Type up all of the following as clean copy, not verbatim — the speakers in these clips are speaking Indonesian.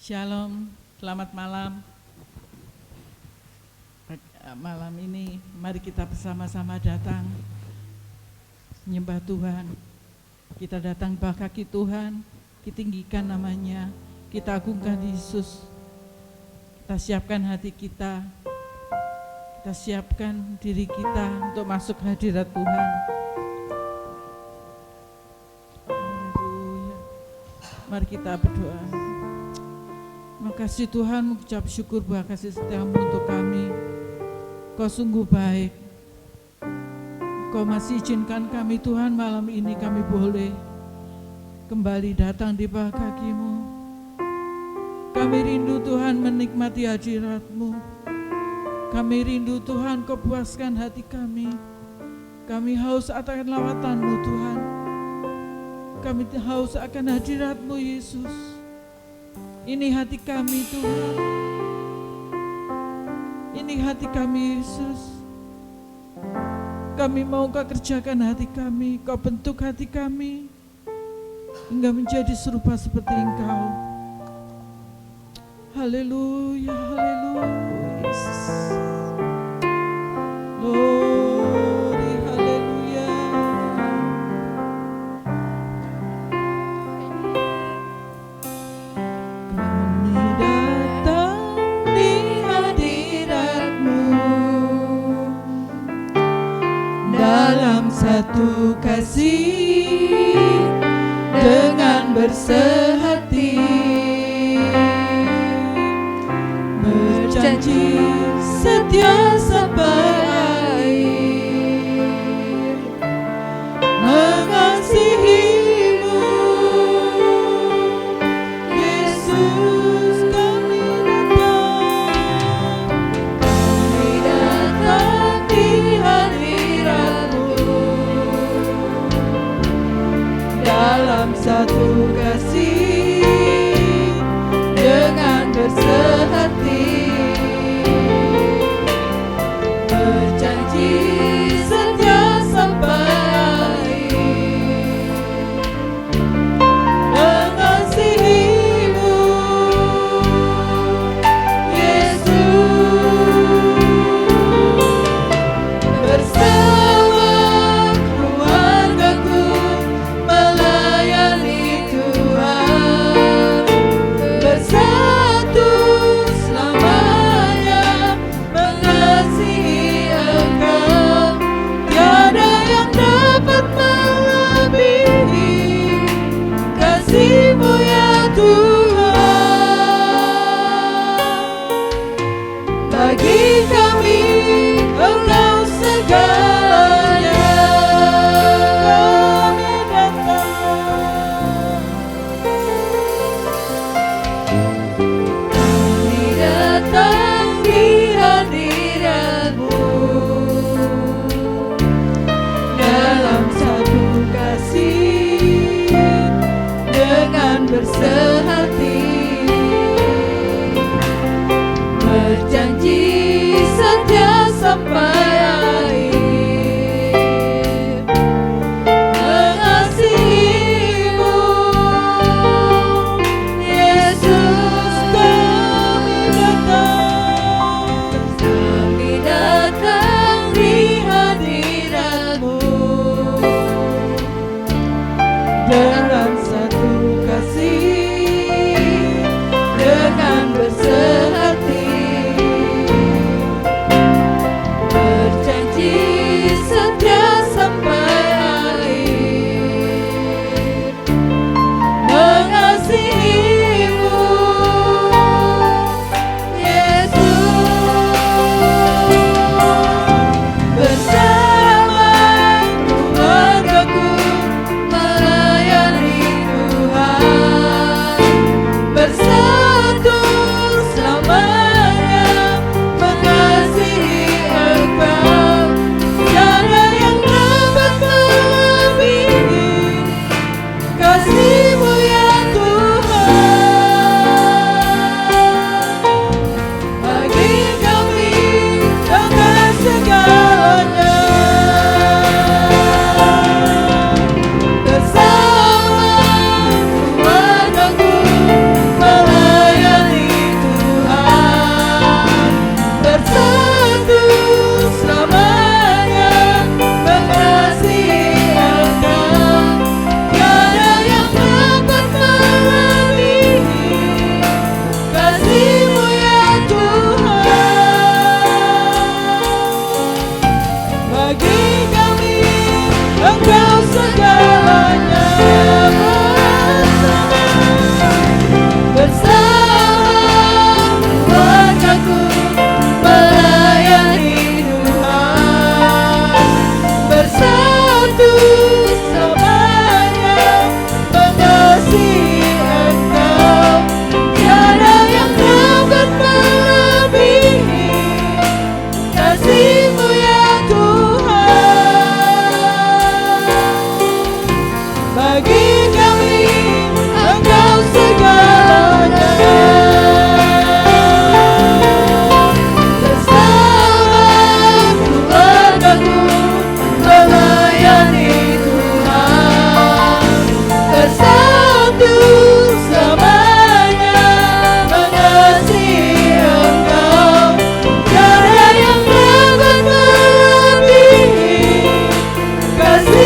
Shalom, selamat malam. Malam ini mari kita bersama-sama datang menyembah Tuhan. Kita datang bawah kaki Tuhan, kita tinggikan namanya, kita agungkan Yesus. Kita siapkan hati kita siapkan diri kita untuk masuk hadirat Tuhan. Haleluya. Mari kita berdoa. Terima kasih Tuhan, mengucap syukur bahwa kasih setiamu untuk kami. Kau sungguh baik. Kau masih izinkan kami Tuhan, malam ini kami boleh kembali datang di bawah kaki-Mu. Kami rindu Tuhan menikmati hadirat-Mu. Kami rindu Tuhan Kau puaskan hati kami. Kami haus akan lawatan-Mu Tuhan. Kami haus akan hadirat-Mu Yesus. Ini hati kami Tuhan. Ini hati kami Yesus. Kami mau Kau kerjakan hati kami, Kau bentuk hati kami hingga menjadi serupa seperti Engkau. Haleluya, haleluya Yesus. Glory, haleluya. Kami datang di hadirat-Mu dalam satu kasih dengan bersehati, berjanji setia sampai akhir, mengasihi-Mu Yesus. Kami datang di hadirat-Mu dalam satu kasih dengan bersehati, berjanji setia sampai akhir, mengasihi-Mu Yesus. Bersama keluargaku melayani Tuhan, bersatu selama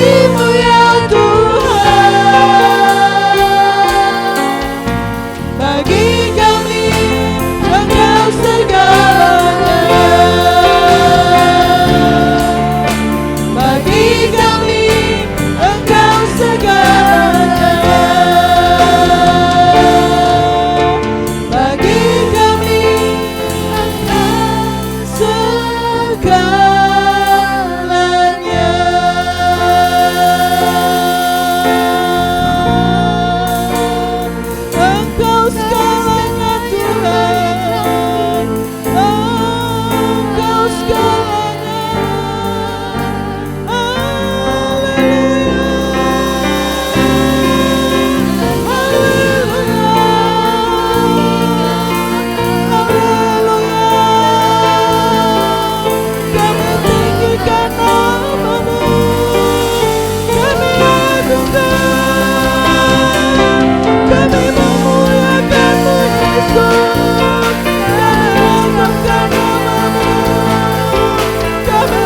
kasih-Mu ya Tuhan. Bagi kami Engkau segalanya. Bagi kami Engkau segalanya. Bagi kami Engkau segalanya. Engkau segalanya Tuhan. Engkau segalanya. Kami tinggikan nama-Mu, kami agungkan, kami memuliakan-Mu Yesus, kami agungkan nama-Mu, kami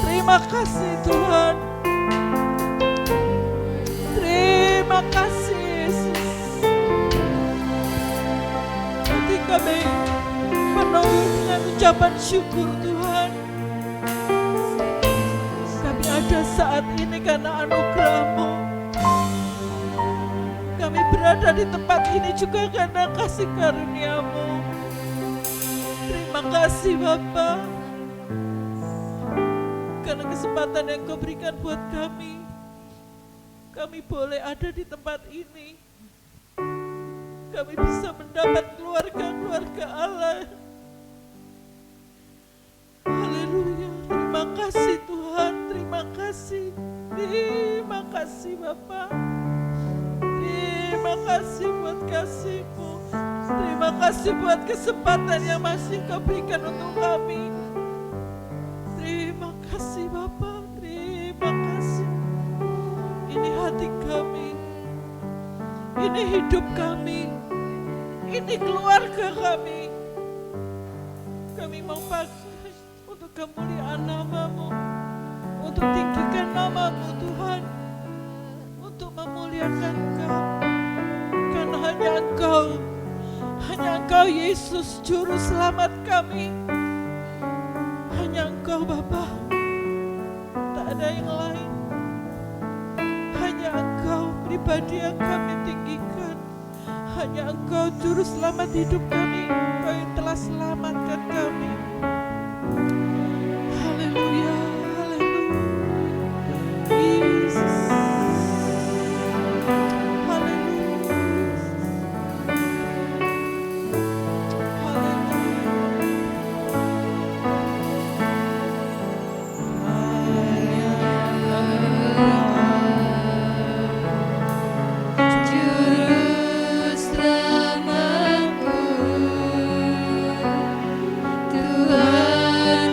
Terima kasih Tuhan. Terima kasih Yesus. Hati kami penuh dengan ucapan syukur Tuhan. Kami ada saat ini karena anugerah-Mu. Kami berada di tempat ini juga karena kasih karunia-Mu. Terima kasih Bapa, karena kesempatan yang Kau berikan buat kami. Kami boleh ada di tempat ini. Kami bisa mendapat keluarga-keluarga Allah. Haleluya. Terima kasih Tuhan. Terima kasih. Terima kasih Bapa. Terima kasih buat kasih-Mu. Terima kasih buat kesempatan yang masih Kau berikan untuk kami. Terima kasih Bapa, terima kasih. Ini hati kami, ini hidup kami, ini keluarga kami. Kami mau pakai untuk kemuliaan nama-Mu, untuk tinggikan nama-Mu Tuhan, untuk memuliakan Engkau. Karena hanya Engkau Yesus Juru Selamat kami. Hanya Engkau Bapa, tak ada yang lain. Hanya Engkau pribadi yang kami tinggikan. Hanya Engkau Juru Selamat hidup kami, Engkau yang telah selamatkan kami. Haleluya, haleluya. Yesus. Tuhan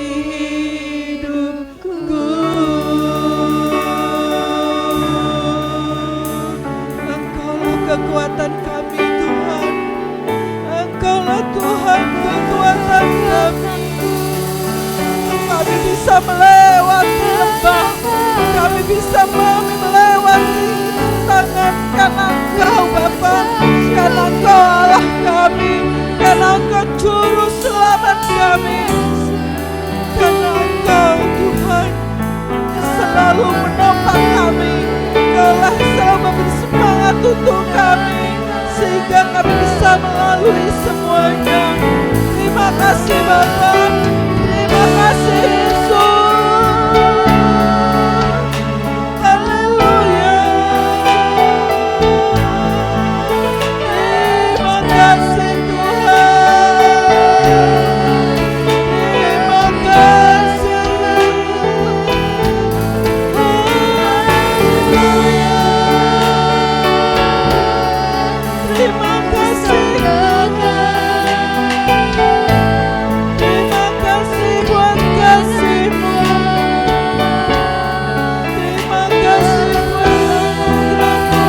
hidupku. Engkaulah kekuatan kami Tuhan, Engkaulah Tuhan kekuatan kami. Kami bisa melewati lembah, kami bisa melewati tangan karena Engkau Bapa, karena Engkau Allah kami, karena Engkau juru selamat kami, karena Engkau Tuhan selalu menopang kami, Engkaulah selalu memberi semangat untuk kami sehingga kami bisa melalui semuanya. Terima kasih Bapa, terima kasih Yesus. Haleluya. Terima kasih Tuhan. Terima kasih. Haleluya. Terima kasih. Terima kasih buat kasih-Mu. Terima kasih buat anugerah-Mu.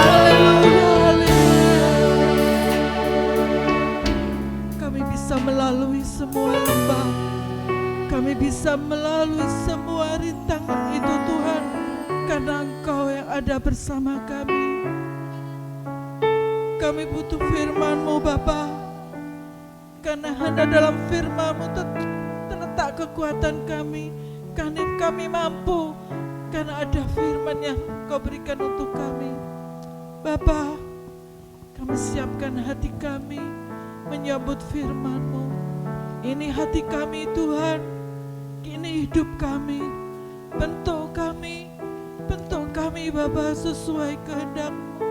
Haleluya. Kami bisa melalui semua lembah, kami bisa melalui semua rintangan itu Tuhan, karena Engkau yang ada bersama kami. Kami butuh firman-Mu Bapa, karena hanya dalam firman-Mu terletak kekuatan kami. Kami mampu karena ada firman yang Kau berikan untuk kami. Bapa, kami siapkan hati kami menyambut firman-Mu. Ini hati kami Tuhan, ini hidup kami. Bentuk kami Bapa sesuai kehendak-Mu,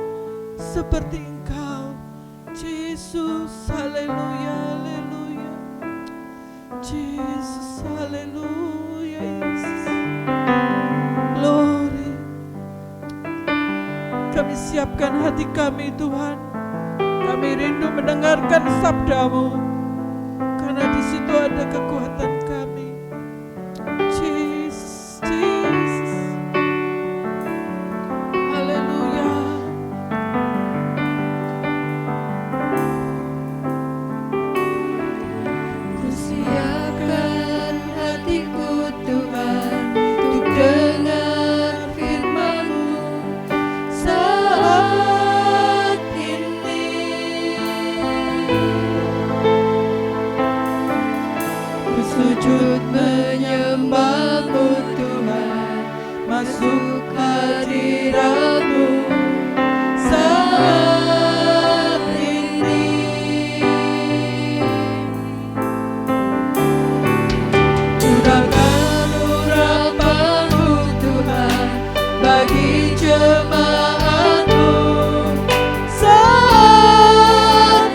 seperti Engkau Yesus. Haleluya, haleluya. Yesus, haleluya Yesus. Glory. Kami siapkan hati kami Tuhan. Kami rindu mendengarkan sabda-Mu, karena di situ ada kekuatan kami. Jesus, Jesus. Haleluya. Ku siapkan hatiku Tuhan untuk dengar firman-Mu saat ini. Ku sujud menyembah-Mu Tuhan, masuk hadirat-Mu saat ini. Curahkan urapan-Mu Tuhan bagi jemaat-Mu saat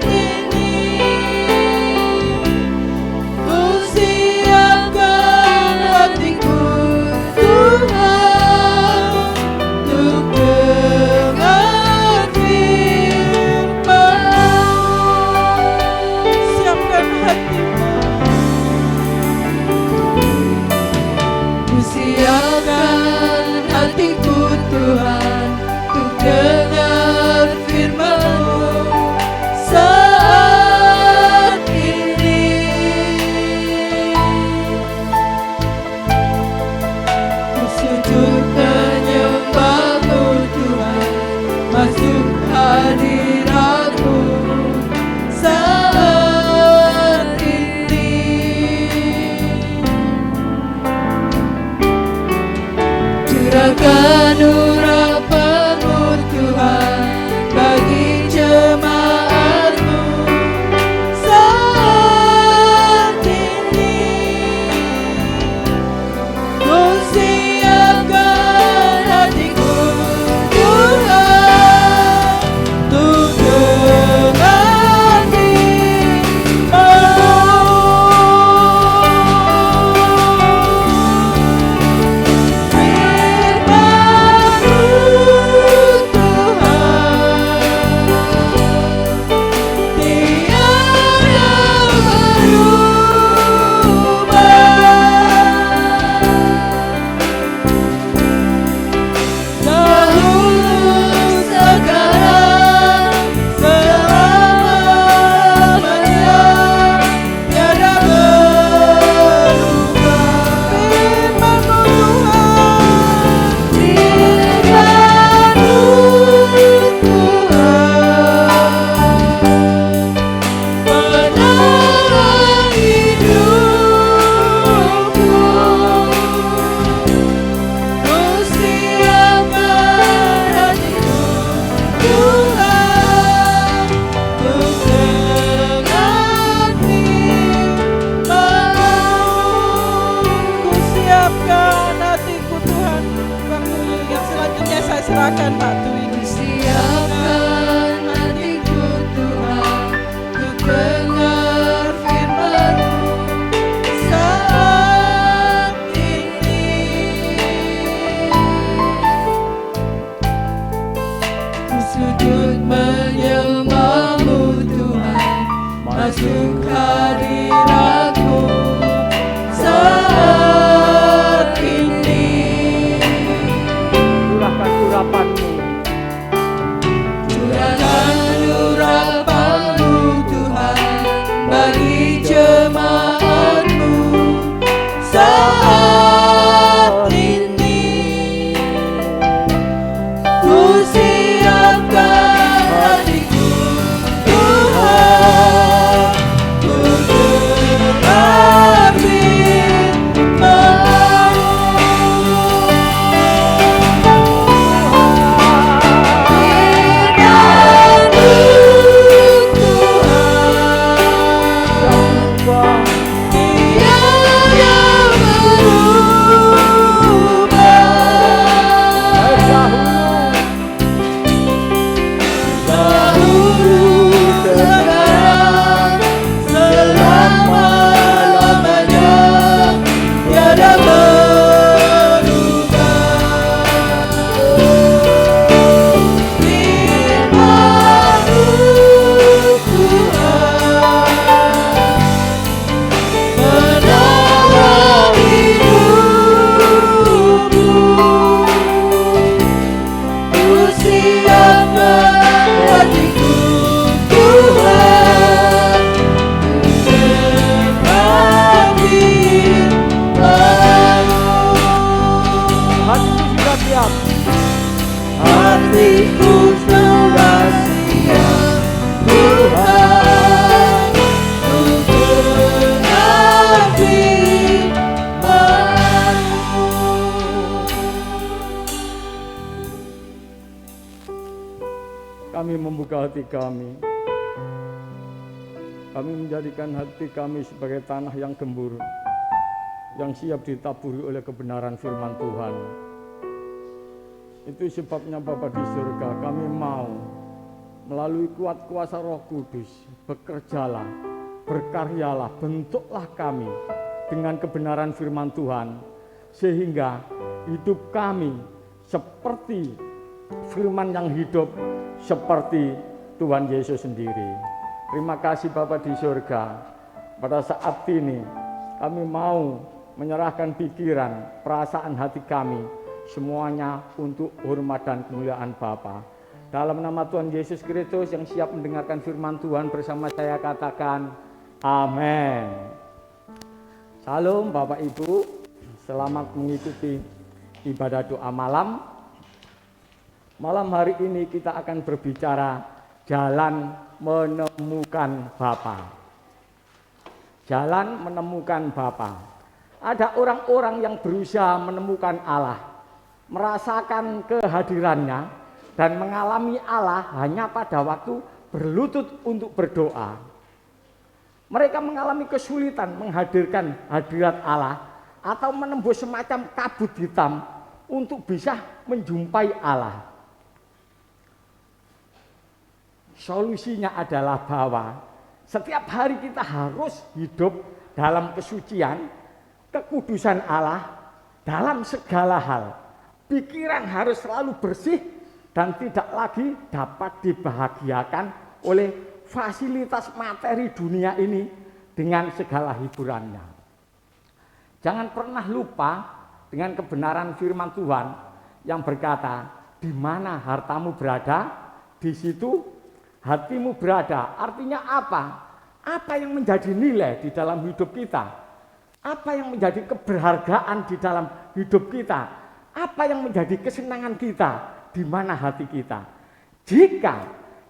ini. Ku siapkan hatiku Tuhan untuk dengar firman-Mu. Siapkan hatimu. Ku siapkan hatiku Tuhan untuk dengar firman-Mu saat ini. Ku sujud menyembah-Mu Tuhan, masuk hadirat-Mu saat ini. Curahkan urapanmu Tuhan bagi jemaat-Mu saat ini. Ku siapkan hatiku Tuhan untuk dengar firman-Mu. Silakan Pak Dwi. Siapkan hatiku Tuhan untuk dengar firman-Mu saat ini. Ku sujud menyembah-Mu Tuhan, masuk hadirat-Mu saat ini. Curahkan urapan-Mu Tuhan bagi jemaat-Mu saat ini. Ku siapkan hatiku Tuhan untuk dengar firman-Mu. Hatiku sudah siap Tuhan untuk dengar firman-Mu. Kami membuka hati kami. Kami menjadikan hati kami sebagai tanah yang gembur, yang siap ditaburi oleh kebenaran firman Tuhan. Itu sebabnya Bapa di surga, kami mau melalui kuat kuasa Roh Kudus, bekerjalah, berkaryalah, bentuklah kami dengan kebenaran firman Tuhan, sehingga hidup kami seperti firman yang hidup, seperti Tuhan Yesus sendiri. Terima kasih Bapa di surga, pada saat ini kami mau menyerahkan pikiran, perasaan hati kami, semuanya untuk hormat dan kemuliaan Bapa. Dalam nama Tuhan Yesus Kristus yang siap mendengarkan firman Tuhan bersama saya katakan amin. Salam Bapak Ibu, selamat mengikuti ibadah doa malam. Malam hari ini kita akan berbicara jalan menemukan Bapa. Jalan menemukan Bapa. Ada orang-orang yang berusaha menemukan Allah. merasakan kehadirannya, dan mengalami Allah hanya pada waktu berlutut untuk berdoa. Mereka mengalami kesulitan menghadirkan hadirat Allah atau menembus semacam kabut hitam untuk bisa menjumpai Allah. Solusinya adalah bahwa setiap hari kita harus hidup dalam kesucian, kekudusan Allah dalam segala hal. Pikiran harus selalu bersih dan tidak lagi dapat dibahagiakan oleh fasilitas materi dunia ini dengan segala hiburannya. Jangan pernah lupa dengan kebenaran firman Tuhan yang berkata, di mana hartamu berada, di situ hatimu berada. Artinya apa? Apa yang menjadi nilai di dalam hidup kita? Apa yang menjadi keberhargaan di dalam hidup kita? Apa yang menjadi kesenangan kita? Di mana hati kita? Jika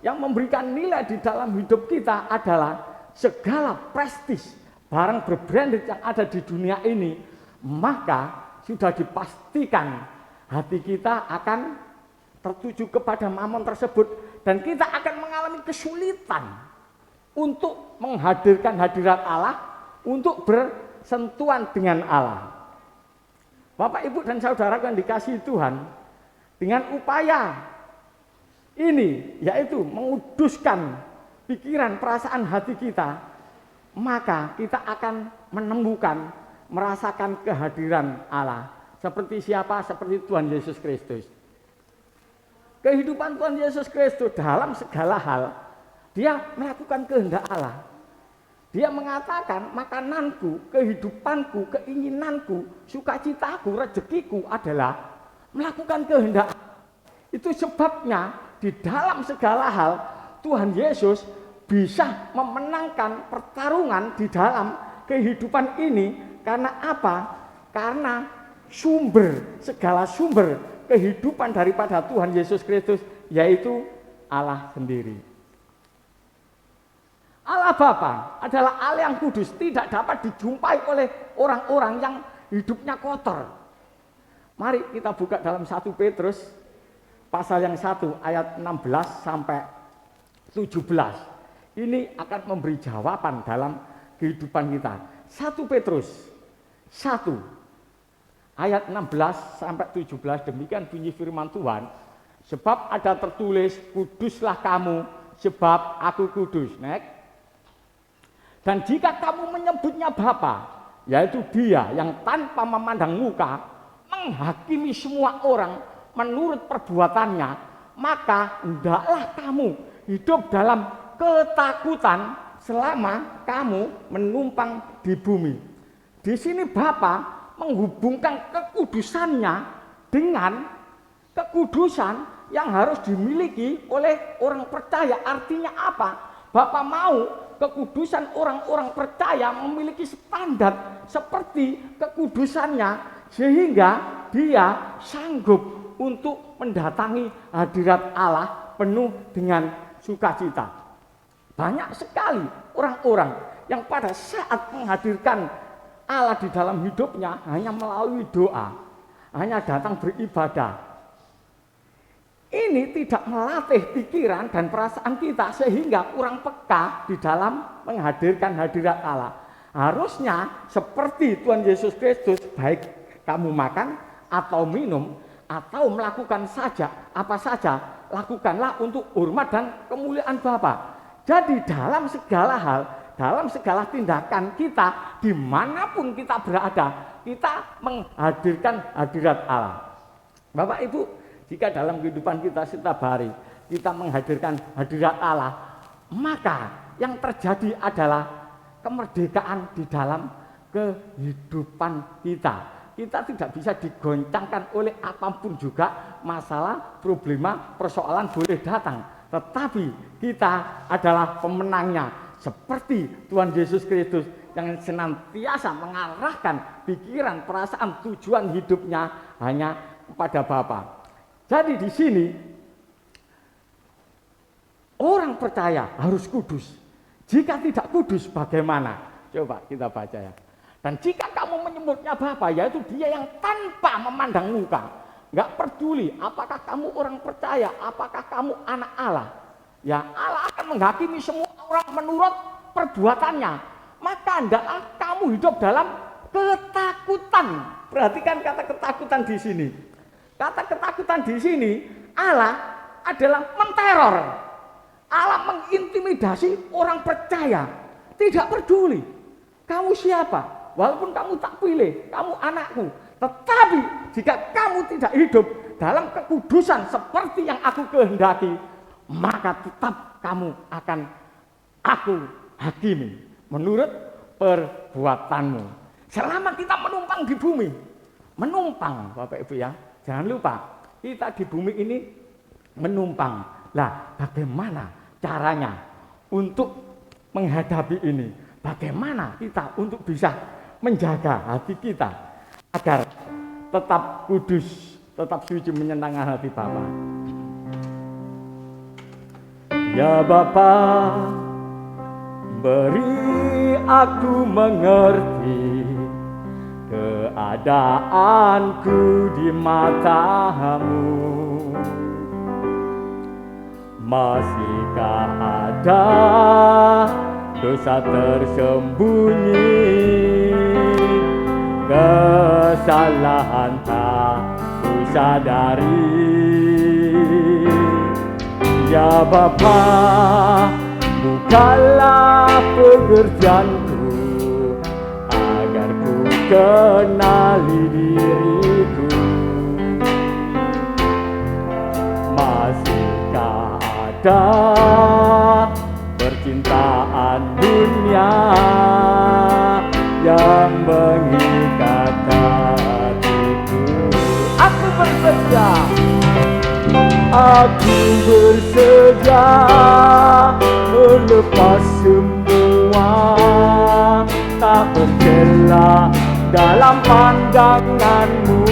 yang memberikan nilai di dalam hidup kita adalah segala prestis, barang berbranded yang ada di dunia ini, maka sudah dipastikan hati kita akan tertuju kepada mamon tersebut, dan kita akan mengalami kesulitan untuk menghadirkan hadirat Allah, untuk bersentuhan dengan Allah. Bapak, Ibu, dan saudara yang dikasihi Tuhan, dengan upaya ini, yaitu menguduskan pikiran, perasaan hati kita, maka kita akan menemukan, merasakan kehadiran Allah. Seperti siapa? Seperti Tuhan Yesus Kristus. Kehidupan Tuhan Yesus Kristus dalam segala hal, dia melakukan kehendak Allah. Dia mengatakan, makananku, kehidupanku, keinginanku, sukacitaku, rezekiku adalah melakukan kehendak. Itu sebabnya di dalam segala hal Tuhan Yesus bisa memenangkan pertarungan di dalam kehidupan ini. Karena apa? Karena segala sumber kehidupan daripada Tuhan Yesus Kristus, yaitu Allah sendiri. Allah Bapa adalah Allah yang kudus, tidak dapat dijumpai oleh orang-orang yang hidupnya kotor. Mari kita buka dalam 1 Petrus pasal yang 1 ayat 16 sampai 17. Ini akan memberi jawaban dalam kehidupan kita. 1 Petrus 1 ayat 16 sampai 17, demikian bunyi firman Tuhan. Sebab ada tertulis, kuduslah kamu sebab aku kudus. Next. Dan jika kamu menyebutnya Bapa, yaitu Dia yang tanpa memandang muka menghakimi semua orang menurut perbuatannya, maka hendaklah kamu hidup dalam ketakutan selama kamu menumpang di bumi. Di sini Bapa menghubungkan kekudusannya dengan kekudusan yang harus dimiliki oleh orang percaya. Artinya apa? Bapa mau kekudusan orang-orang percaya memiliki standar seperti kekudusannya, sehingga dia sanggup untuk mendatangi hadirat Allah penuh dengan sukacita. Banyak sekali orang-orang yang pada saat menghadirkan Allah di dalam hidupnya hanya melalui doa, hanya datang beribadah. Ini tidak melatih pikiran dan perasaan kita sehingga kurang peka di dalam menghadirkan hadirat Allah. Harusnya seperti Tuhan Yesus Kristus, baik kamu makan atau minum atau melakukan apa saja, lakukanlah untuk hormat dan kemuliaan Bapa. Jadi dalam segala hal, dalam segala tindakan kita, dimanapun kita berada, kita menghadirkan hadirat Allah. Bapak Ibu, jika dalam kehidupan kita setiap hari kita menghadirkan hadirat Allah, maka yang terjadi adalah kemerdekaan di dalam kehidupan kita. Kita tidak bisa digoncangkan oleh apapun juga, masalah, problema, persoalan boleh datang. Tetapi kita adalah pemenangnya, seperti Tuhan Yesus Kristus yang senantiasa mengarahkan pikiran, perasaan, tujuan hidupnya hanya kepada Bapa. Jadi di sini orang percaya harus kudus. Jika tidak kudus bagaimana? Coba kita baca ya. Dan jika kamu menyebutnya Bapa, yaitu Dia yang tanpa memandang muka nggak peduli apakah kamu orang percaya, apakah kamu anak Allah. Ya Allah akan menghakimi semua orang menurut perbuatannya. Maka hendaklah kamu hidup dalam ketakutan. Perhatikan kata ketakutan di sini. Kata ketakutan di sini, Allah adalah menteror. Allah mengintimidasi orang percaya. Tidak peduli kamu siapa, walaupun kamu tak pilih, kamu anakku. Tetapi jika kamu tidak hidup dalam kekudusan seperti yang aku kehendaki, maka tetap kamu akan aku hakimi menurut perbuatanmu. Selama kita menumpang di bumi, menumpang Bapak Ibu ya, jangan lupa kita di bumi ini menumpang. Lah bagaimana caranya untuk menghadapi ini? Bagaimana kita untuk bisa menjaga hati kita agar tetap kudus, tetap suci menyenangkan hati Bapa. Ya Bapa, beri aku mengerti keadaanku di mata-Mu. Masihkah ada dosa tersembunyi, kesalahan tak ku sadari. Ya Bapa, bukalah pengertianku agar ku kenali diriku. Masihkah ada percintaan dunia yang mengikat hatiku? Aku bersedia melepas semua, tak bercela dalam pandangan-Mu.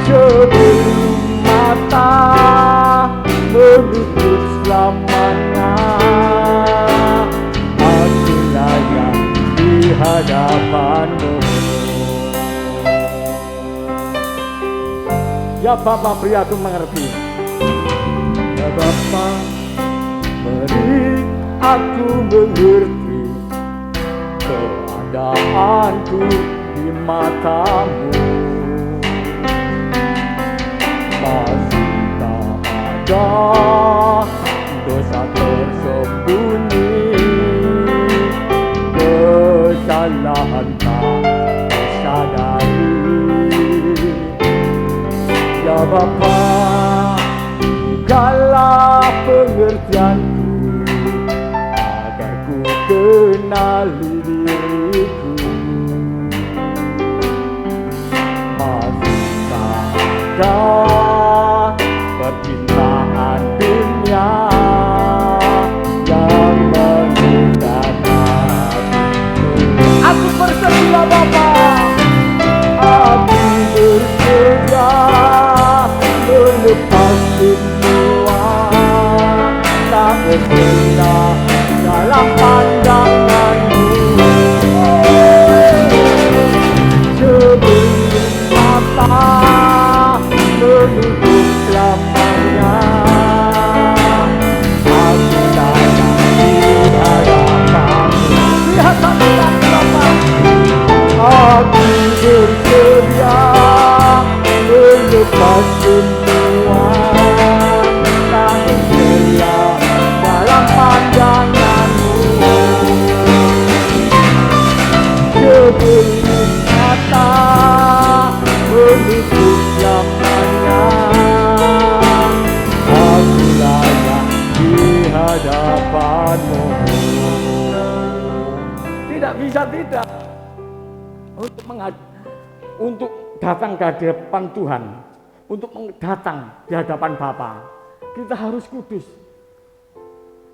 Sebelum mata menutup selamanya, aku layak di hadapan-Mu. Ya Bapa, beri aku mengerti. Ya Bapa, beri aku mengerti keadaanku di mata-Mu. Masihkah ada dosa tersembunyi, kesalahan tak tersadari. Ya Bapa, bukalah pengertianku agar ku kenali diriku. Masihkah ada percintaan dunia yang mengikat hatiku? Aku bersedia Bapa, aku bersedia melepas semua, tak bercela dalam pandangan-Mu. Sebelum mata menutup selamanya, aku layak di hadapan-Mu. Lihat tangan Bapa, aku bersedia melepas semua, tak bercela dalam pandangan-Mu. Sebelum mata menutup selamanya, aku layak di hadapan-Mu. Tidak bisa tidak untuk datang ke hadapan Tuhan, untuk datang di hadapan Bapa, kita harus kudus.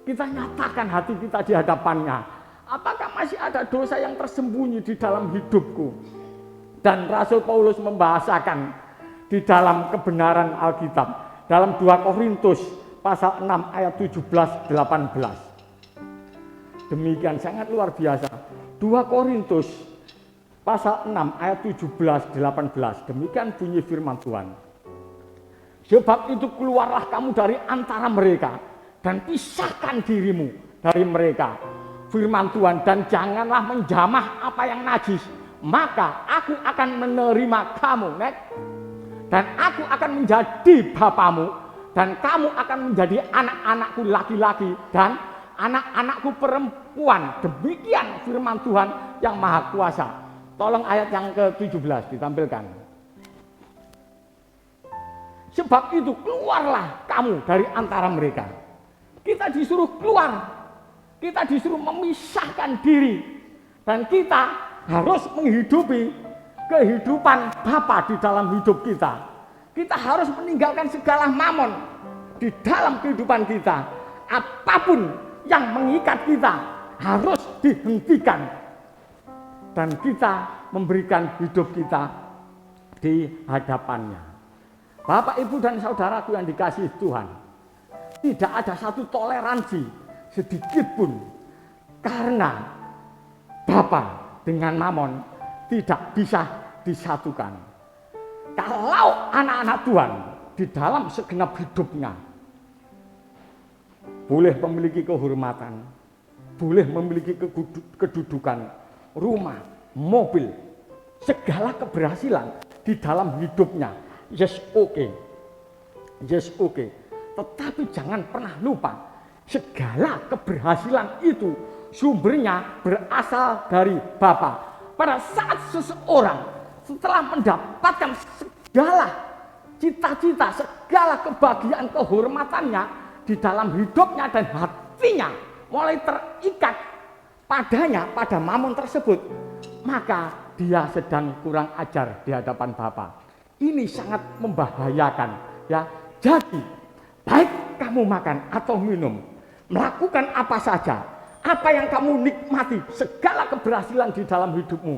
Kita nyatakan hati kita di hadapannya. Apakah masih ada dosa yang tersembunyi di dalam hidupku? Dan Rasul Paulus membahasakan di dalam kebenaran Alkitab dalam 2 Korintus pasal 6 ayat 17-18. Demikian sangat luar biasa. 2 Korintus pasal 6 ayat 17-18. Demikian bunyi firman Tuhan. Sebab itu keluarlah kamu dari antara mereka dan pisahkan dirimu dari mereka. Firman Tuhan, dan janganlah menjamah apa yang najis, maka aku akan menerima kamu, dan aku akan menjadi bapamu, dan kamu akan menjadi anak-anakku laki-laki dan anak-anakku perempuan. Demikian firman Tuhan yang Maha Kuasa. Tolong ayat yang ke-17 ditampilkan. Sebab itu keluarlah kamu dari antara mereka. Kita disuruh keluar. Kita disuruh memisahkan diri. Dan kita harus menghidupi kehidupan Bapa di dalam hidup kita. Kita harus meninggalkan segala mamon di dalam kehidupan kita. Apapun yang mengikat kita harus dihentikan. Dan kita memberikan hidup kita di hadapannya. Bapak, Ibu, dan saudaraku yang dikasihi Tuhan, tidak ada satu toleransi sedikit pun karena Bapa dengan Mamon tidak bisa disatukan. Kalau anak-anak Tuhan di dalam segenap hidupnya boleh memiliki kehormatan, boleh memiliki kedudukan, rumah, mobil, segala keberhasilan di dalam hidupnya, yes oke. Tetapi jangan pernah lupa, segala keberhasilan itu sumbernya berasal dari Bapa. Pada saat seseorang setelah mendapatkan segala cita-cita, segala kebahagiaan, kehormatannya di dalam hidupnya dan hatinya mulai terikat padanya, pada mamon tersebut, maka dia sedang kurang ajar di hadapan Bapa. Ini sangat membahayakan, ya. Jadi baik kamu makan atau minum, melakukan apa saja, apa yang kamu nikmati, segala keberhasilan di dalam hidupmu,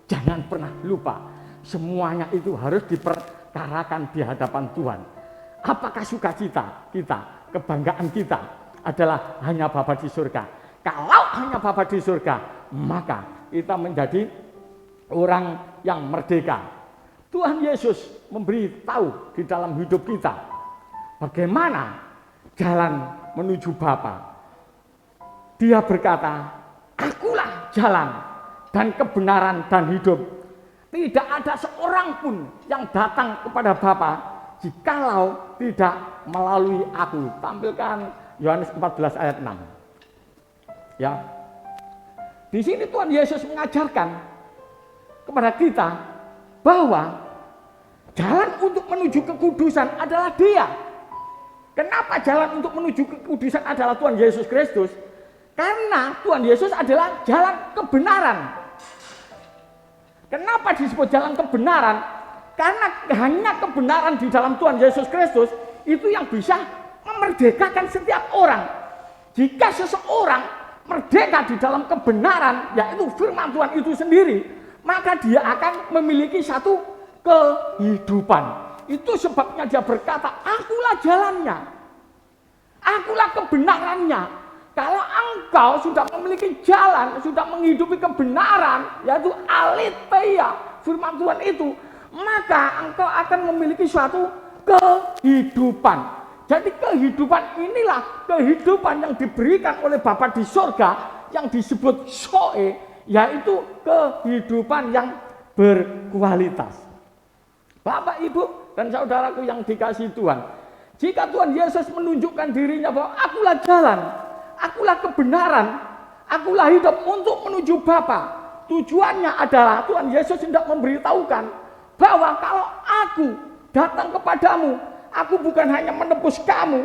jangan pernah lupa, semuanya itu harus diperkarakan di hadapan Tuhan. Apakah sukacita kita, kebanggaan kita adalah hanya Bapa di surga? Kalau hanya Bapa di surga, maka kita menjadi orang yang merdeka. Tuhan Yesus memberitahu di dalam hidup kita bagaimana jalan menuju Bapa. Dia berkata, akulah jalan dan kebenaran dan hidup. Tidak ada seorang pun yang datang kepada Bapa jikalau tidak melalui aku. Tampilkan Yohanes 14 ayat 6. Ya. Di sini Tuhan Yesus mengajarkan kepada kita bahwa jalan untuk menuju kekudusan adalah Dia. Kenapa jalan untuk menuju kekudusan adalah Tuhan Yesus Kristus? Karena Tuhan Yesus adalah jalan kebenaran. Kenapa disebut jalan kebenaran? Karena hanya kebenaran di dalam Tuhan Yesus Kristus itu yang bisa memerdekakan setiap orang. Jika seseorang merdeka di dalam kebenaran, yaitu firman Tuhan itu sendiri, maka dia akan memiliki satu kehidupan. Itu sebabnya dia berkata, akulah jalannya, akulah kebenarannya. Kalau engkau sudah memiliki jalan, sudah menghidupi kebenaran, yaitu aletheia, firman Tuhan itu, maka engkau akan memiliki suatu kehidupan. Jadi kehidupan inilah kehidupan yang diberikan oleh Bapa di surga yang disebut Zoe, yaitu kehidupan yang berkualitas. Bapak, Ibu, dan saudaraku yang dikasihi Tuhan, jika Tuhan Yesus menunjukkan dirinya bahwa akulah jalan, akulah kebenaran, akulah hidup untuk menuju Bapa, tujuannya adalah Tuhan Yesus hendak memberitahukan bahwa kalau aku datang kepadamu, aku bukan hanya menebus kamu,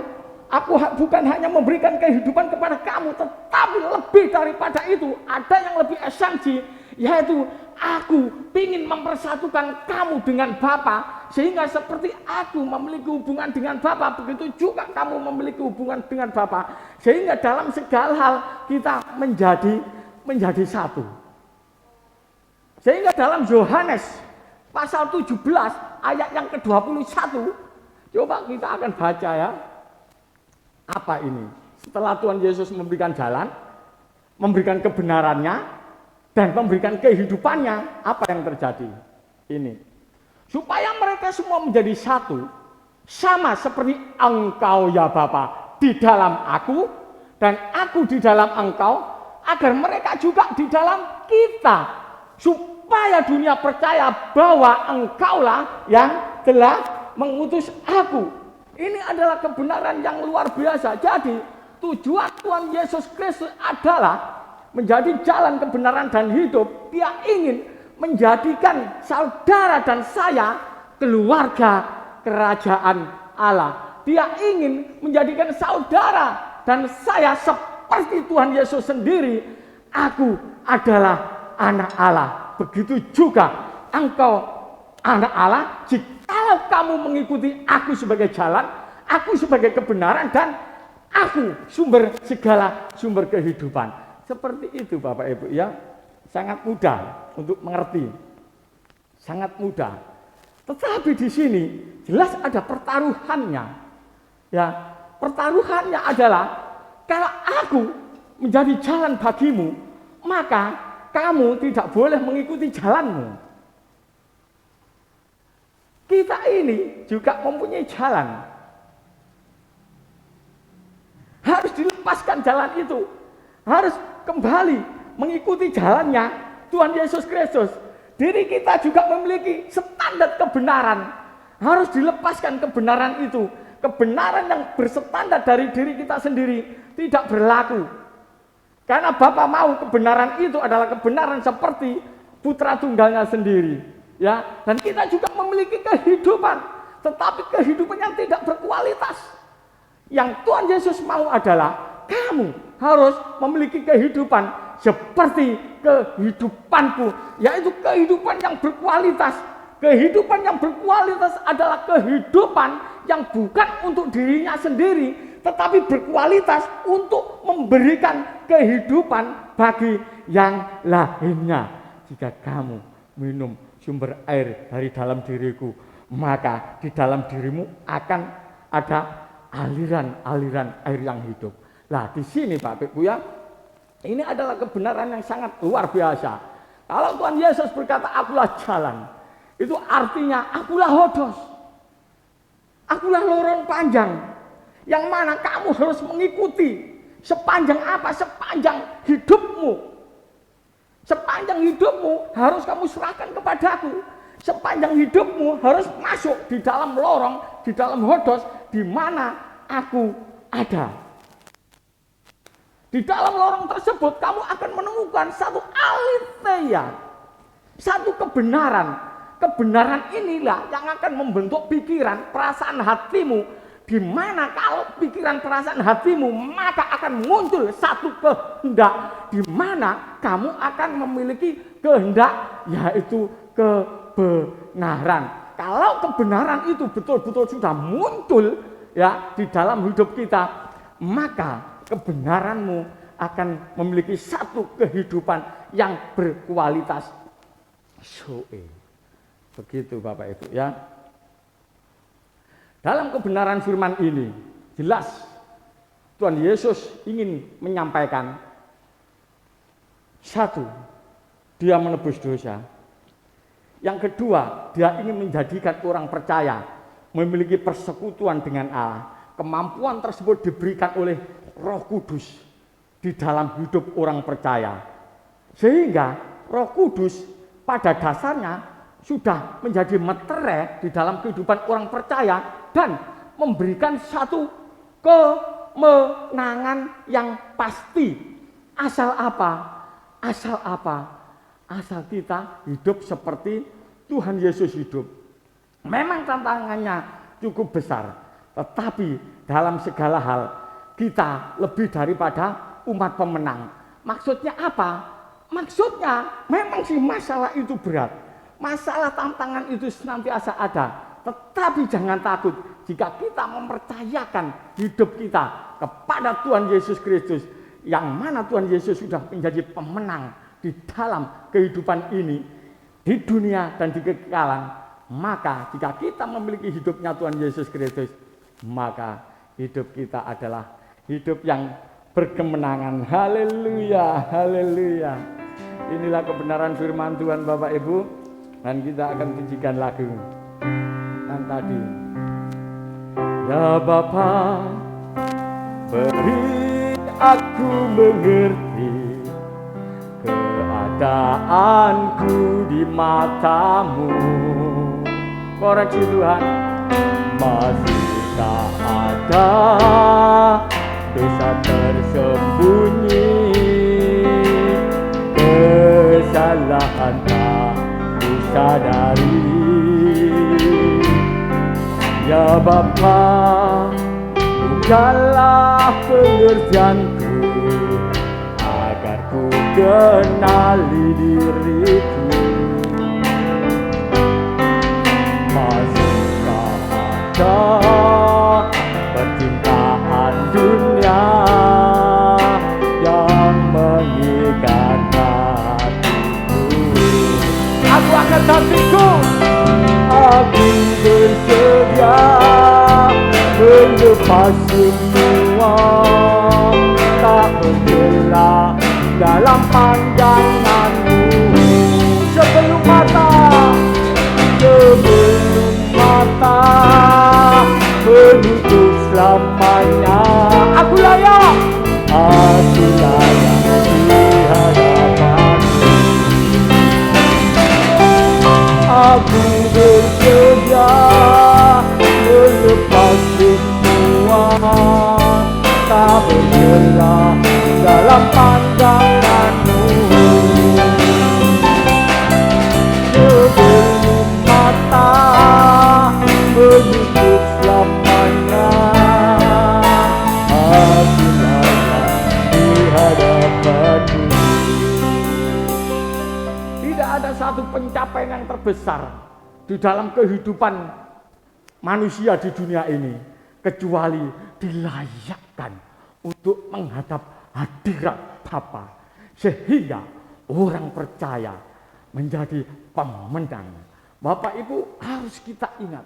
aku bukan hanya memberikan kehidupan kepada kamu, tetapi lebih daripada itu, ada yang lebih esensi, yaitu aku ingin mempersatukan kamu dengan Bapa, sehingga seperti aku memiliki hubungan dengan Bapa, begitu juga kamu memiliki hubungan dengan Bapa, sehingga dalam segala hal kita menjadi satu. Sehingga dalam Yohanes pasal 17 ayat yang ke-21, coba kita akan baca ya. Apa ini? Setelah Tuhan Yesus memberikan jalan, memberikan kebenarannya, dan memberikan kehidupannya, apa yang terjadi? Ini. Supaya mereka semua menjadi satu, sama seperti Engkau ya Bapa di dalam aku dan aku di dalam Engkau, agar mereka juga di dalam kita, supaya dunia percaya bahwa Engkaulah yang telah mengutus aku. Ini adalah kebenaran yang luar biasa. Jadi tujuan Tuhan Yesus Kristus adalah menjadi jalan kebenaran dan hidup. Dia ingin menjadikan saudara dan saya keluarga kerajaan Allah. Dia ingin menjadikan saudara dan saya seperti Tuhan Yesus sendiri. Aku adalah anak Allah. Begitu juga engkau anak Allah jikalau kamu mengikuti aku sebagai jalan, aku sebagai kebenaran, dan aku sumber segala sumber kehidupan. Seperti itu Bapak Ibu ya. Sangat mudah untuk mengerti. Sangat mudah. Tetapi di sini jelas ada pertaruhannya. Ya, pertaruhannya adalah kalau aku menjadi jalan bagimu, maka kamu tidak boleh mengikuti jalanmu. Kita ini juga mempunyai jalan. Harus dilepaskan jalan itu. Harus kembali mengikuti jalannya Tuhan Yesus Kristus. Diri kita juga memiliki standar kebenaran. Harus dilepaskan kebenaran itu. Kebenaran yang berstandar dari diri kita sendiri tidak berlaku. Karena Bapa mau kebenaran itu adalah kebenaran seperti putra tunggalnya sendiri. Ya, dan kita juga memiliki kehidupan, tetapi kehidupan yang tidak berkualitas. Yang Tuhan Yesus mau adalah kamu harus memiliki kehidupan seperti kehidupanku, yaitu kehidupan yang berkualitas. Kehidupan yang berkualitas adalah kehidupan yang bukan untuk dirinya sendiri, tetapi berkualitas untuk memberikan kehidupan bagi yang lainnya. Jika kamu minum sumber air dari dalam diriku, maka di dalam dirimu akan ada aliran-aliran air yang hidup. Nah, di sini Bapak Ibu ya, ini adalah kebenaran yang sangat luar biasa. Kalau Tuhan Yesus berkata, akulah jalan, itu artinya akulah hodos, akulah lorong panjang, yang mana kamu harus mengikuti. Sepanjang apa? Sepanjang hidupmu. Sepanjang hidupmu harus kamu serahkan kepadaku. Sepanjang hidupmu harus masuk di dalam lorong, di dalam hodos, di mana aku ada. Di dalam lorong tersebut kamu akan menemukan satu aletheia, satu kebenaran. Kebenaran inilah yang akan membentuk pikiran, perasaan hatimu, di mana kalau pikiran perasaan hatimu maka akan muncul satu kehendak, di mana kamu akan memiliki kehendak, yaitu kebenaran. Kalau kebenaran itu betul-betul sudah muncul ya di dalam hidup kita, maka kebenaranmu akan memiliki satu kehidupan yang berkualitas. Begitu Bapak Ibu ya. Dalam kebenaran firman ini jelas Tuhan Yesus ingin menyampaikan, satu, dia menebus dosa. Yang kedua, dia ingin menjadikan orang percaya memiliki persekutuan dengan Allah. Kemampuan tersebut diberikan oleh Roh Kudus di dalam hidup orang percaya. Sehingga Roh Kudus pada dasarnya sudah menjadi meterai di dalam kehidupan orang percaya dan memberikan satu kemenangan yang pasti. Asal apa? Asal apa? Asal kita hidup seperti Tuhan Yesus hidup. Memang tantangannya cukup besar, tetapi dalam segala hal kita lebih daripada umat pemenang. Maksudnya apa? Maksudnya memang sih masalah itu berat. Masalah tantangan itu senantiasa ada. Tetapi jangan takut jika kita mempercayakan hidup kita kepada Tuhan Yesus Kristus, yang mana Tuhan Yesus sudah menjadi pemenang di dalam kehidupan ini, di dunia dan di kekekalan. Maka jika kita memiliki hidupnya Tuhan Yesus Kristus, maka hidup kita adalah hidup yang berkemenangan. Haleluya, haleluya. Inilah kebenaran firman Tuhan Bapak Ibu. Dan kita akan pujikan lagu yang tadi. Ya Bapa, beri aku mengerti keadaanku di matamu. Koreksi Tuhan. Masihkah ada dosa tersembunyi, kesalahan tak disadari. Ya Bapa, bukalah pengertianku agar ku kenali diriku. Masihkah ada percintaan dunia yang mengikat hatiku. Aku akan hatiku, aku bersedia melepas semua, tak membela dalam pandanganmu. Sebelum mata menutup selamanya, aku layak di hadapanmu. Aku bersedia melepas semua, tak membela dalam pandanganmu. Sebelum mata menutup selamanya, aku layak di hadapanmu. Tidak ada satu pencapaian yang terbesar di dalam kehidupan manusia di dunia ini kecuali dilayakkan untuk menghadap hadirat Bapa, sehingga orang percaya menjadi pemenang. Bapak Ibu, harus kita ingat,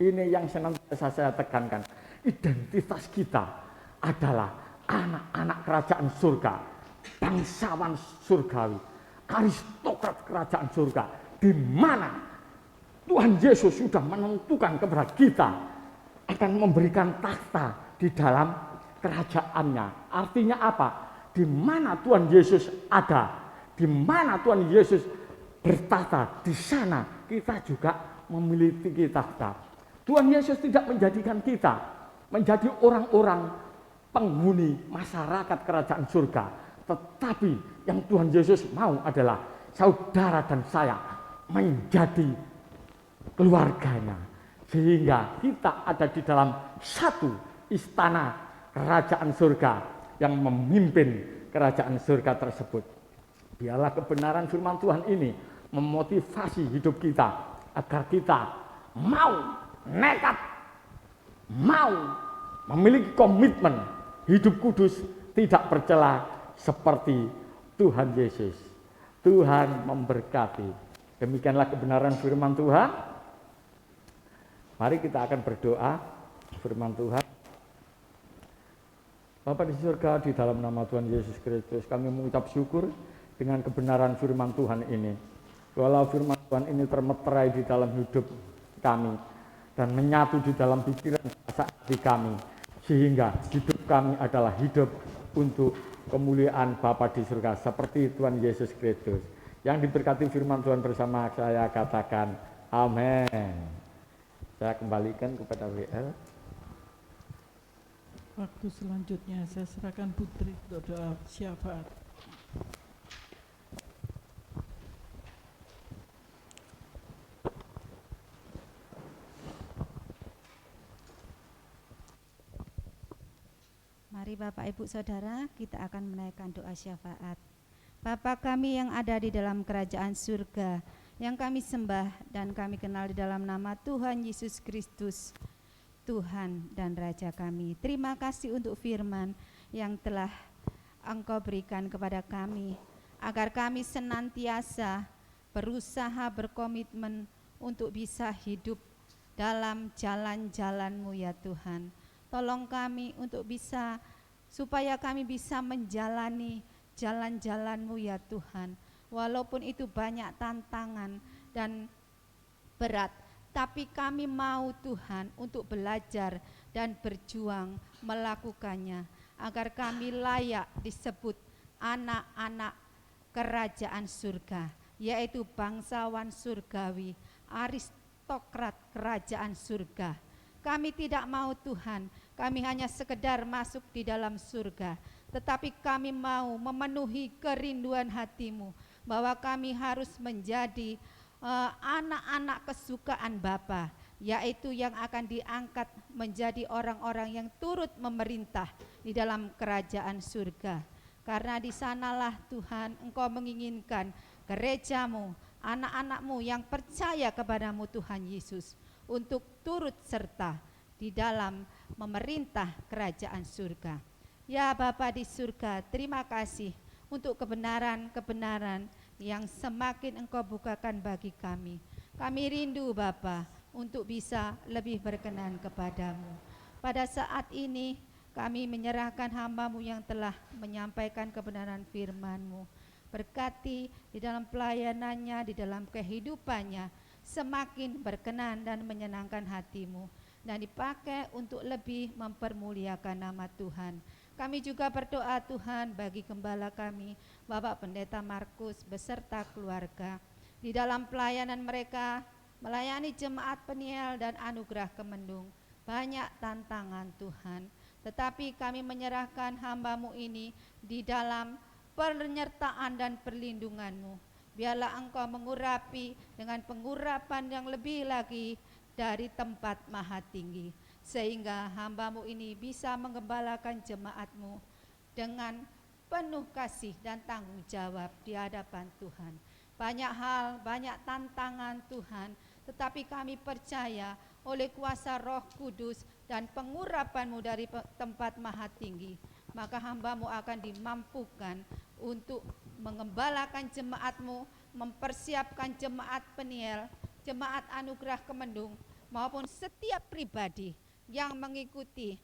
ini yang senantiasa saya tekankan, identitas kita adalah anak-anak kerajaan surga, bangsawan surgawi, aristokrat kerajaan surga, di mana Tuhan Yesus sudah menentukan kepada kita akan memberikan takhta di dalam kerajaannya. Artinya apa? Di mana Tuhan Yesus ada, di mana Tuhan Yesus bertahta, di sana kita juga memiliki takhta. Tuhan Yesus tidak menjadikan kita menjadi orang-orang penghuni masyarakat kerajaan surga, tetapi yang Tuhan Yesus mau adalah saudara dan saya menjadi keluarganya, sehingga kita ada di dalam satu istana kerajaan surga yang memimpin kerajaan surga tersebut. Biarlah kebenaran firman Tuhan ini memotivasi hidup kita agar kita mau nekat, mau memiliki komitmen hidup kudus, tidak bercela seperti Tuhan Yesus. Tuhan memberkati. Demikianlah kebenaran firman Tuhan. Mari kita akan berdoa firman Tuhan. Bapa di surga, di dalam nama Tuhan Yesus Kristus, kami mengucap syukur dengan kebenaran firman Tuhan ini. Walau firman Tuhan ini termeterai di dalam hidup kami dan menyatu di dalam pikiran hati kami, sehingga hidup kami adalah hidup untuk kemuliaan Bapa di surga seperti Tuhan Yesus Kristus. Yang diberkati firman Tuhan bersama saya katakan amin. Saya kembalikan kepada WL. Waktu selanjutnya saya serahkan Putri untuk doa syafaat. Mari Bapak Ibu Saudara, kita akan menaikkan doa syafaat. Bapa kami yang ada di dalam kerajaan surga, yang kami sembah dan kami kenal di dalam nama Tuhan Yesus Kristus, Tuhan dan Raja kami. Terima kasih untuk firman yang telah Engkau berikan kepada kami, agar kami senantiasa berusaha berkomitmen untuk bisa hidup dalam jalan-jalan-Mu ya Tuhan. Tolong kami untuk supaya kami bisa menjalani jalan-jalan-Mu ya Tuhan, walaupun itu banyak tantangan dan berat, tapi kami mau Tuhan untuk belajar dan berjuang melakukannya, agar kami layak disebut anak-anak kerajaan surga, yaitu bangsawan surgawi, aristokrat kerajaan surga. Kami tidak mau Tuhan, kami hanya sekedar masuk di dalam surga, tetapi kami mau memenuhi kerinduan hati-Mu, bahwa kami harus menjadi anak-anak kesukaan Bapa, yaitu yang akan diangkat menjadi orang-orang yang turut memerintah di dalam kerajaan surga. Karena di sanalah Tuhan Engkau menginginkan gereja-Mu, anak-anak-Mu yang percaya kepada-Mu Tuhan Yesus, untuk turut serta di dalam memerintah kerajaan surga. Ya Bapa di surga, terima kasih untuk kebenaran-kebenaran yang semakin Engkau bukakan bagi kami. Kami rindu Bapa untuk bisa lebih berkenan kepadamu. Pada saat ini kami menyerahkan hamba-Mu yang telah menyampaikan kebenaran firman-Mu. Berkati di dalam pelayanannya, di dalam kehidupannya, semakin berkenan dan menyenangkan hati-Mu, dan dipakai untuk lebih mempermuliakan nama Tuhan. Kami juga berdoa Tuhan bagi gembala kami, Bapak Pendeta Markus beserta keluarga, di dalam pelayanan mereka melayani jemaat Peniel dan Anugerah Kemendung. Banyak tantangan Tuhan, tetapi kami menyerahkan hamba-Mu ini di dalam penyertaan dan perlindungan-Mu. Biarlah Engkau mengurapi dengan pengurapan yang lebih lagi dari tempat maha tinggi, sehingga hamba-Mu ini bisa menggembalakan jemaat-Mu dengan penuh kasih dan tanggung jawab di hadapan Tuhan. Banyak hal, banyak tantangan Tuhan, tetapi kami percaya oleh kuasa Roh Kudus dan pengurapan-Mu dari tempat maha tinggi, maka hamba-Mu akan dimampukan untuk mengembalakan jemaat-Mu, mempersiapkan jemaat Peniel, jemaat Anugerah Kemendung, maupun setiap pribadi yang mengikuti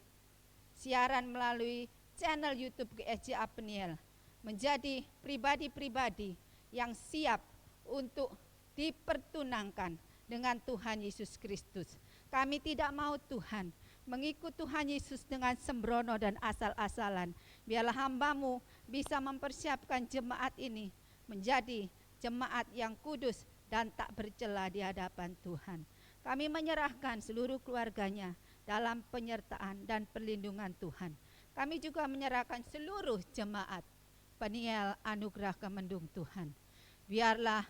siaran melalui channel YouTube GSJA Peniel, menjadi pribadi-pribadi yang siap untuk dipertunangkan dengan Tuhan Yesus Kristus. Kami tidak mau Tuhan mengikut Tuhan Yesus dengan sembrono dan asal-asalan. Biarlah hamba-Mu bisa mempersiapkan jemaat ini menjadi jemaat yang kudus dan tak bercela di hadapan Tuhan. Kami menyerahkan seluruh keluarganya dalam penyertaan dan perlindungan Tuhan. Kami juga menyerahkan seluruh jemaat Peniel Anugerah Kemendung Tuhan. Biarlah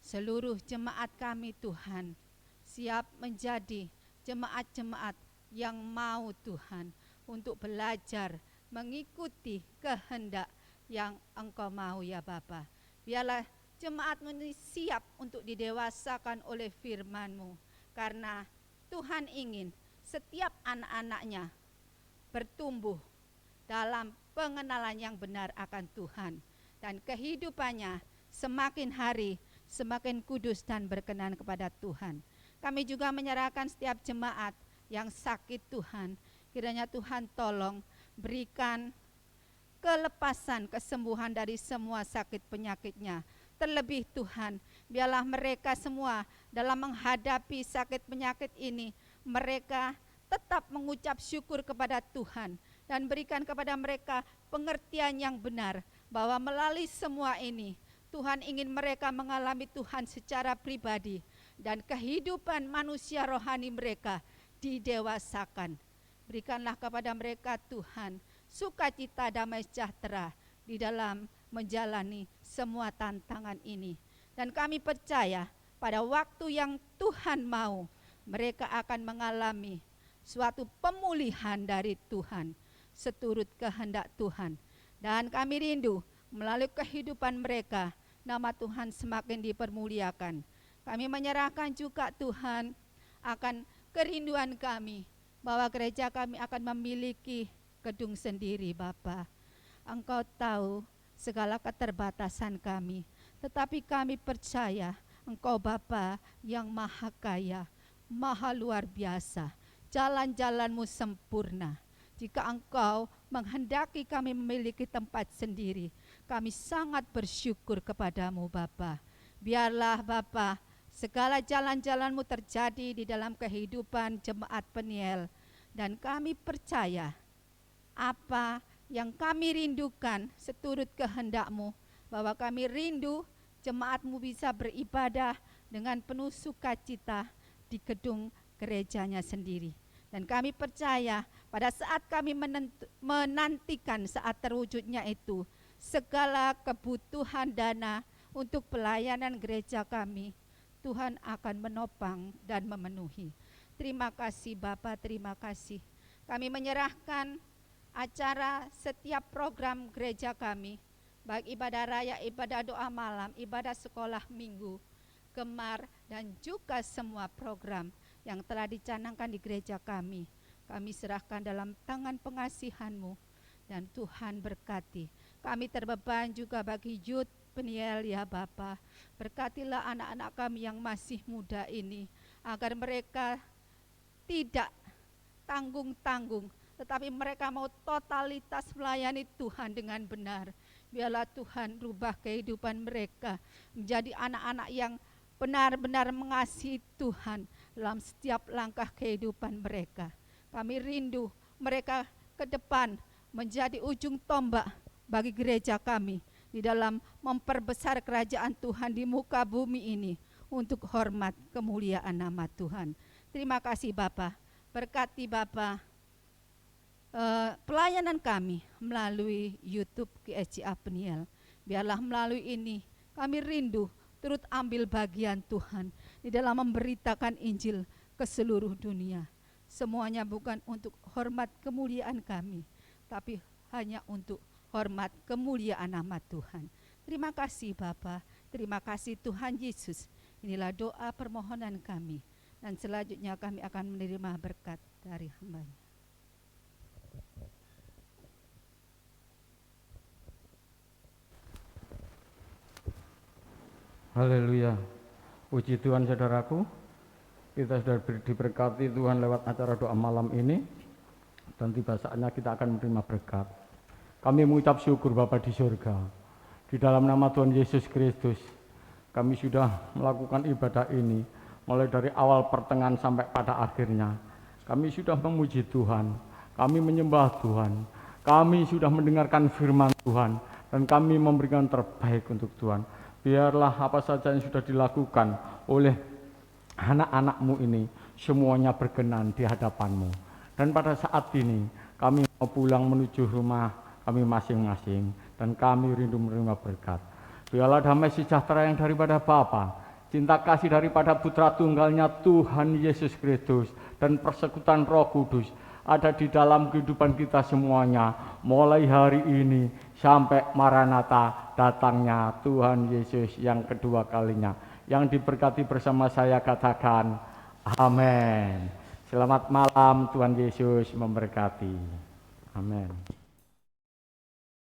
seluruh jemaat kami Tuhan siap menjadi jemaat-jemaat yang mau Tuhan untuk belajar mengikuti kehendak yang Engkau mau ya Bapa. Biarlah jemaat-Mu ini siap untuk didewasakan oleh firman-Mu, karena Tuhan ingin setiap anak-anak-Nya bertumbuh dalam pengenalan yang benar akan Tuhan, dan kehidupannya semakin hari semakin kudus dan berkenan kepada Tuhan. Kami juga menyerahkan setiap jemaat yang sakit Tuhan, kiranya Tuhan tolong berikan kelepasan, kesembuhan dari semua sakit penyakitnya. Terlebih Tuhan, biarlah mereka semua dalam menghadapi sakit penyakit ini, mereka tetap mengucap syukur kepada Tuhan, dan berikan kepada mereka pengertian yang benar, bahwa melalui semua ini Tuhan ingin mereka mengalami Tuhan secara pribadi, dan kehidupan manusia rohani mereka didewasakan. Berikanlah kepada mereka Tuhan sukacita, damai sejahtera di dalam menjalani semua tantangan ini. Dan kami percaya pada waktu yang Tuhan mau, mereka akan mengalami suatu pemulihan dari Tuhan seturut kehendak Tuhan. Dan kami rindu melalui kehidupan mereka nama Tuhan semakin dipermuliakan. Kami menyerahkan juga Tuhan akan kerinduan kami, bahwa gereja kami akan memiliki gedung sendiri Bapa. Engkau tahu segala keterbatasan kami, tetapi kami percaya Engkau Bapa yang maha kaya, maha luar biasa. Jalan-jalan-Mu sempurna. Jika Engkau menghendaki kami memiliki tempat sendiri, kami sangat bersyukur kepadamu Bapa. Biarlah Bapa, segala jalan-jalanmu terjadi di dalam kehidupan jemaat Peniel. Dan kami percaya apa yang kami rindukan seturut kehendak-Mu, bahwa kami rindu jemaat-Mu bisa beribadah dengan penuh sukacita di gedung gerejanya sendiri. Dan kami percaya pada saat kami menantikan saat terwujudnya itu, segala kebutuhan dana untuk pelayanan gereja kami, Tuhan akan menopang dan memenuhi. Terima kasih Bapa, terima kasih. Kami menyerahkan acara setiap program gereja kami, baik ibadah raya, ibadah doa malam, ibadah sekolah minggu, gemar, dan juga semua program yang telah dicanangkan di gereja kami. Kami serahkan dalam tangan pengasihan-Mu, dan Tuhan berkati. Kami terbeban juga bagi youth Peniel ya Bapa. Berkatilah anak-anak kami yang masih muda ini, agar mereka tidak tanggung-tanggung, tetapi mereka mau totalitas melayani Tuhan dengan benar. Biarlah Tuhan rubah kehidupan mereka menjadi anak-anak yang benar-benar mengasihi Tuhan dalam setiap langkah kehidupan mereka. Kami rindu mereka ke depan menjadi ujung tombak bagi gereja kami di dalam memperbesar kerajaan Tuhan di muka bumi ini untuk hormat kemuliaan nama Tuhan. Terima kasih Bapa, berkati Bapa pelayanan kami melalui YouTube GSJA Peniel. Biarlah melalui ini kami rindu turut ambil bagian Tuhan di dalam memberitakan Injil ke seluruh dunia. Semuanya bukan untuk hormat kemuliaan kami, tapi hanya untuk hormat kemuliaan nama Tuhan. Terima kasih Bapa, terima kasih Tuhan Yesus. Inilah doa permohonan kami, dan selanjutnya kami akan menerima berkat dari hamba-Nya. Haleluya. Puji Tuhan saudaraku. Kita sudah diberkati Tuhan lewat acara doa malam ini. Dan tiba saatnya kita akan menerima berkat. Kami mengucap syukur Bapa di surga. Di dalam nama Tuhan Yesus Kristus, kami sudah melakukan ibadah ini. Mulai dari awal pertengahan sampai pada akhirnya. Kami sudah memuji Tuhan. Kami menyembah Tuhan. Kami sudah mendengarkan firman Tuhan. Dan kami memberikan terbaik untuk Tuhan. Biarlah apa saja yang sudah dilakukan oleh anak-anak-Mu ini semuanya berkenan di hadapan-Mu. Dan pada saat ini kami mau pulang menuju rumah kami masing-masing, dan kami rindu menerima berkat. Biarlah damai sejahtera yang daripada Bapa, cinta kasih daripada Putra Tunggalnya Tuhan Yesus Kristus, dan persekutuan Roh Kudus ada di dalam kehidupan kita semuanya, mulai hari ini sampai Maranatha datangnya Tuhan Yesus yang kedua kalinya. Yang diberkati bersama saya katakan amin. Selamat malam, Tuhan Yesus memberkati. Amin.